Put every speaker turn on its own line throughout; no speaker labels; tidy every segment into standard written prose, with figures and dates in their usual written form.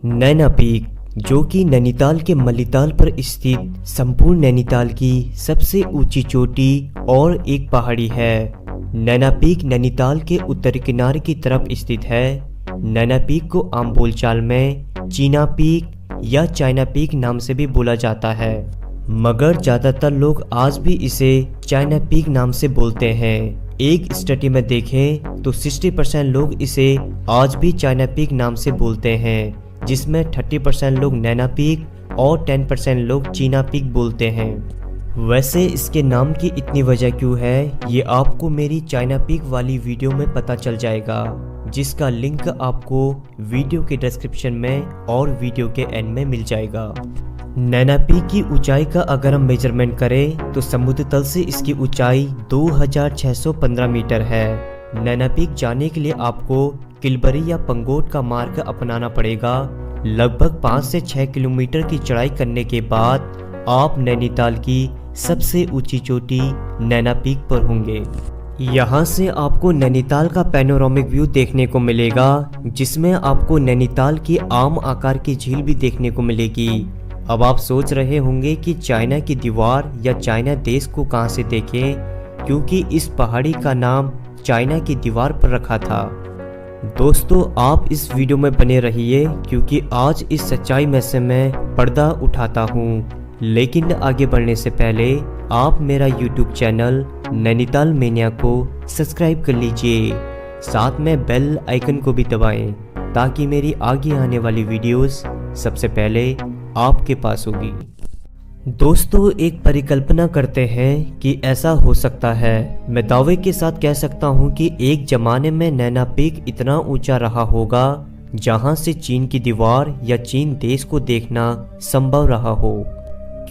नैना peak, जो कि नैनीताल के मल्लीताल पर स्थित संपूर्ण नैनीताल की सबसे ऊंची चोटी और एक पहाड़ी है। नैना पीक नैनीताल के उत्तरी किनारे की तरफ स्थित है। नैना पीक को आम बोलचाल में चीना पीक या चाइना पीक नाम से भी बोला जाता है, मगर ज़्यादातर लोग आज भी इसे चाइना पीक नाम से बोलते हैं। एक स्टडी में देखें तो 60% लोग इसे आज भी चाइना पीक नाम से बोलते हैं, जिसमें 30% लोग नैना पीक और 10% लोग चीना पीक बोलते हैं। वैसे इसके नाम की इतनी वजह क्यों है, ये आपको मेरी चाइना पीक वाली वीडियो में पता चल जाएगा, जिसका लिंक आपको वीडियो के डिस्क्रिप्शन में और वीडियो के एंड में मिल जाएगा। नैना पीक की ऊंचाई का अगर हम मेजरमेंट करें तो समुद्र तल से इसकी ऊंचाई 2615 मीटर है। नैना पीक जाने के लिए आपको किलबरी या पंगोट का मार्ग अपनाना पड़ेगा। लगभग 5 से 6 किलोमीटर की चढ़ाई करने के बाद आप नैनीताल की सबसे ऊंची चोटी नैना पीक पर होंगे। यहाँ से आपको नैनीताल का पैनोरामिक व्यू देखने को मिलेगा, जिसमें आपको नैनीताल की आम आकार की झील भी देखने को मिलेगी। अब आप सोच रहे होंगे कि चाइना की दीवार या चाइना देश को कहां से देखें, क्योंकि इस पहाड़ी का नाम चाइना की दीवार पर रखा था। दोस्तों, आप इस वीडियो में बने रहिए, क्योंकि आज इस सच्चाई में से मैं पर्दा उठाता हूं। लेकिन आगे बढ़ने से पहले आप मेरा YouTube चैनल नैनीताल मेनिया को सब्सक्राइब कर लीजिए, साथ में बेल आइकन को भी दबाएं, ताकि मेरी आगे आने वाली वीडियोस सबसे पहले आपके पास होगी। दोस्तों, एक परिकल्पना करते हैं कि ऐसा हो सकता है। मैं दावे के साथ कह सकता हूं कि एक जमाने में नैना पीक इतना ऊंचा रहा होगा जहां से चीन की दीवार या चीन देश को देखना संभव रहा हो,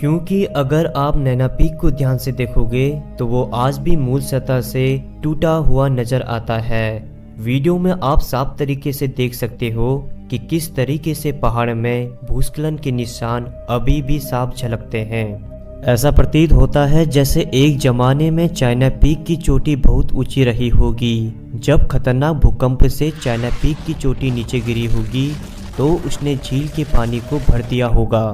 क्योंकि अगर आप नैना पीक को ध्यान से देखोगे तो वो आज भी मूल सतह से टूटा हुआ नजर आता है। वीडियो में आप साफ तरीके से देख सकते हो कि किस तरीके से पहाड़ में भूस्खलन के निशान अभी भी साफ झलकते हैं। ऐसा प्रतीत होता है जैसे एक जमाने में चाइना पीक की चोटी बहुत ऊंची रही होगी। जब खतरनाक भूकंप से चाइना पीक की चोटी नीचे गिरी होगी तो उसने झील के पानी को भर दिया होगा।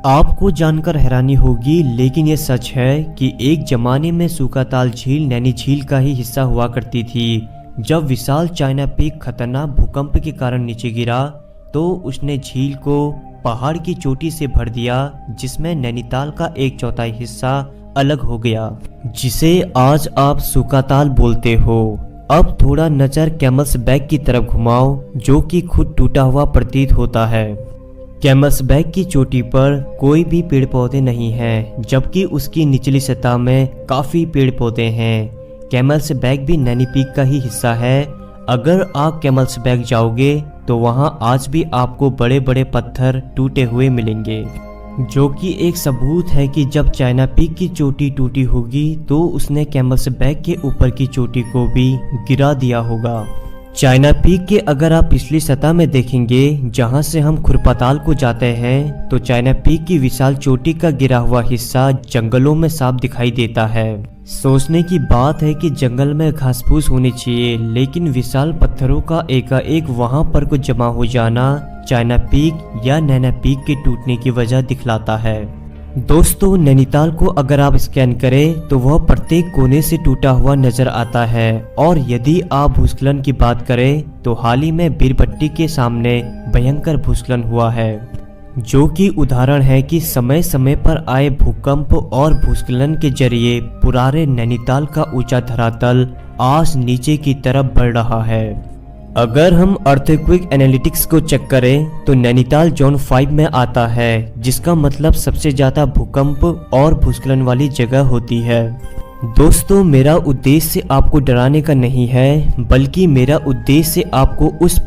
आपको जानकर हैरानी होगी, लेकिन ये सच है कि एक जमाने में सूखाताल झील नैनी झील का ही हिस्सा हुआ करती थी। जब विशाल चाइना पीक खतरनाक भूकंप के कारण नीचे गिरा तो उसने झील को पहाड़ की चोटी से भर दिया, जिसमें नैनीताल का 1/4 हिस्सा अलग हो गया, जिसे आज आप सूखाताल बोलते हो। अब थोड़ा नजर कैमल्स बैक की तरफ घुमाओ, जो कि खुद टूटा हुआ प्रतीत होता है। कैमल्स बैक की चोटी पर कोई भी पेड़ पौधे नहीं हैं, जबकि उसकी निचली सतह में काफी पेड़ पौधे हैं। कैमल्स बैक भी नैनी पीक का ही हिस्सा है। अगर आप कैमल्स बैक जाओगे तो वहां आज भी आपको बड़े बड़े पत्थर टूटे हुए मिलेंगे, जो कि एक सबूत है कि जब चाइना पीक की चोटी टूटी होगी तो उसने कैमल्स बैक के ऊपर की चोटी को भी गिरा दिया होगा। चाइना पीक के अगर आप पिछली सतह में देखेंगे, जहां से हम खुरपाताल को जाते हैं, तो चाइना पीक की विशाल चोटी का गिरा हुआ हिस्सा जंगलों में साफ दिखाई देता है। सोचने की बात है कि जंगल में घास फूस होनी चाहिए, लेकिन विशाल पत्थरों का एकाएक वहां पर कुछ जमा हो जाना चाइना पीक या नैना पीक के टूटने की वजह दिखलाता है। दोस्तों, नैनीताल को अगर आप स्कैन करें तो वह प्रत्येक कोने से टूटा हुआ नजर आता है। और यदि आप भूस्खलन की बात करें तो हाल ही में बीरबट्टी के सामने भयंकर भूस्खलन हुआ है, जो कि उदाहरण है कि समय समय पर आए भूकंप और भूस्खलन के जरिए पुराने नैनीताल का ऊंचा धरातल आज नीचे की तरफ बढ़ रहा है। अगर हम अर्थक्वेक एनालिटिक्स को चेक करें तो नैनीताल जोन 5 में आता है, जिसका मतलब सबसे ज्यादा भूकंप और भूस्खलन वाली जगह होती है। दोस्तों, मेरा उद्देश्य आपको डराने का नहीं है, बल्कि मेरा उद्देश्य आपको उस